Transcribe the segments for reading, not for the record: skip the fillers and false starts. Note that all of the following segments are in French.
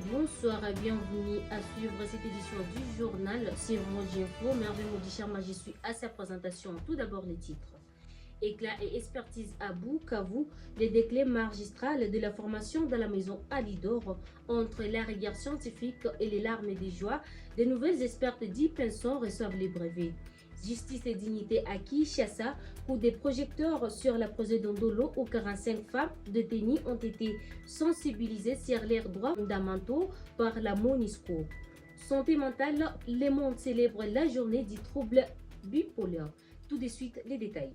bonsoir et bienvenue à suivre cette édition du journal sur Moji Info. Merveille Modichama, je suis à sa présentation. Tout d'abord les titres. Éclat et expertise à Bukavu, les déclés magistrales de la formation de la maison Alidor entre la rigueur scientifique et les larmes des joies. De nouvelles expertes d'Ipinson reçoivent les brevets. Justice et dignité à Kinshasa, coup des projecteurs sur la projet d'Ondolo où 45 femmes détenues ont été sensibilisées sur leurs droits fondamentaux par la MONUSCO. Santé mentale, le monde célèbre la journée du trouble bipolaire. Tout de suite, les détails.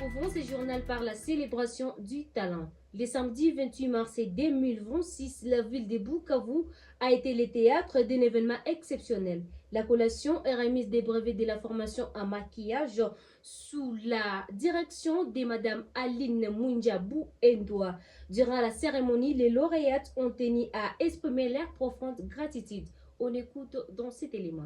Ouvrons ce journal par la célébration du talent. Le samedi 28 mars 2026, la ville de Bukavu a été le théâtre d'un événement exceptionnel. La collation et remise des brevets de la formation en maquillage sous la direction de Mme Aline Munjabu Endoa. Durant la cérémonie, les lauréates ont tenu à exprimer leur profonde gratitude. On écoute dans cet élément.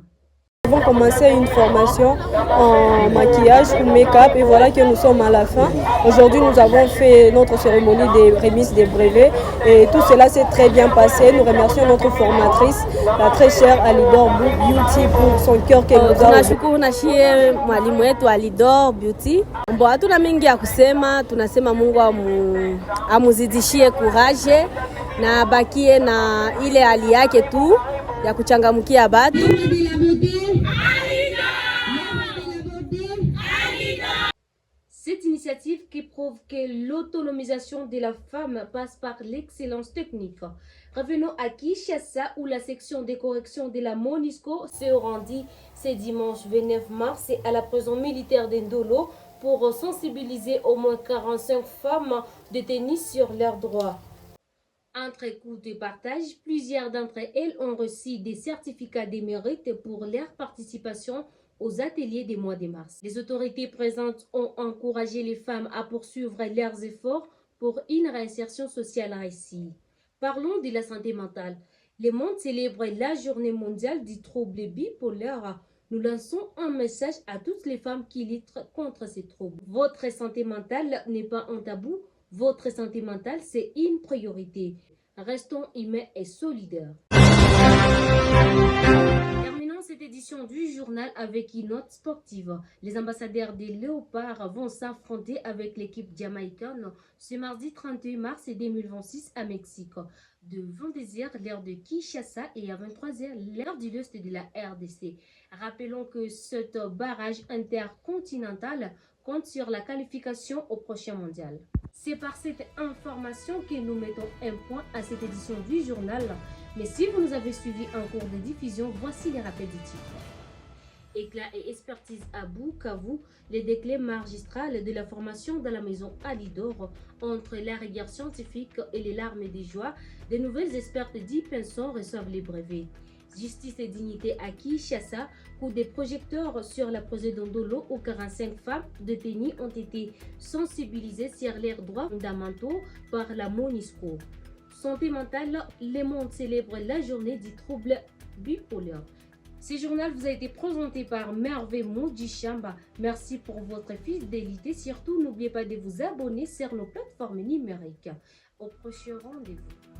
Nous avons commencé une formation en maquillage ou make-up et voilà que nous sommes à la fin. Aujourd'hui, nous avons fait notre cérémonie de remise des brevets et tout cela s'est très bien passé. Nous remercions notre formatrice, la très chère Alidor Beauty, pour son cœur qu'elle nous a tunashukuru na shie mwalimu wetu Alidor Beauty. Mbo hatuna mengi ya kusema, tunasema Mungu amuzidishie courage na abakie na ile hali yake tu ya kuchangamkia batu. Cette initiative qui prouve que l'autonomisation de la femme passe par l'excellence technique. Revenons à Kinshasa où la section de correction de la MONUSCO s'est rendue ce dimanche 29 mars à la prison militaire d'Ndolo pour sensibiliser au moins 45 femmes détenues sur leurs droits. Entre écoute et partage, plusieurs d'entre elles ont reçu des certificats de mérite pour leur participation aux ateliers des mois de mars. Les autorités présentes ont encouragé les femmes à poursuivre leurs efforts pour une réinsertion sociale réussie. Parlons de la santé mentale. Le monde célèbre la journée mondiale du trouble bipolaire. Nous lançons un message à toutes les femmes qui luttent contre ces troubles. Votre santé mentale n'est pas un tabou. Votre santé mentale, c'est une priorité. Restons humains et solidaires. Terminons cette édition du journal avec une note sportive. Les ambassadeurs des Léopards vont s'affronter avec l'équipe jamaïcaine ce mardi 31 mars 2026 à Mexique. De 22h l'heure de Kinshasa et à 23h l'heure du l'Est de la RDC. Rappelons que ce barrage intercontinental compte sur la qualification au prochain mondial. C'est par cette information que nous mettons un point à cette édition du journal. Mais si vous nous avez suivis en cours de diffusion, voici les rappels du titre. Éclat et expertise à Bukavu, les déclés magistrales de la formation de la maison Alidor entre la rigueur scientifique et les larmes des joies. De nouvelles expertes d'Ipinson reçoivent les brevets. Justice et dignité à Kinshasa, coup des projecteurs sur la projet d'Ondolo où 45 femmes détenues ont été sensibilisées sur leurs droits fondamentaux par la MONUSCO. Santé mentale, le monde célèbre la journée du trouble bipolaire. Ce journal vous a été présenté par Merveille Modichama. Merci pour votre fidélité. Surtout, n'oubliez pas de vous abonner sur nos plateformes numériques. Au prochain rendez-vous.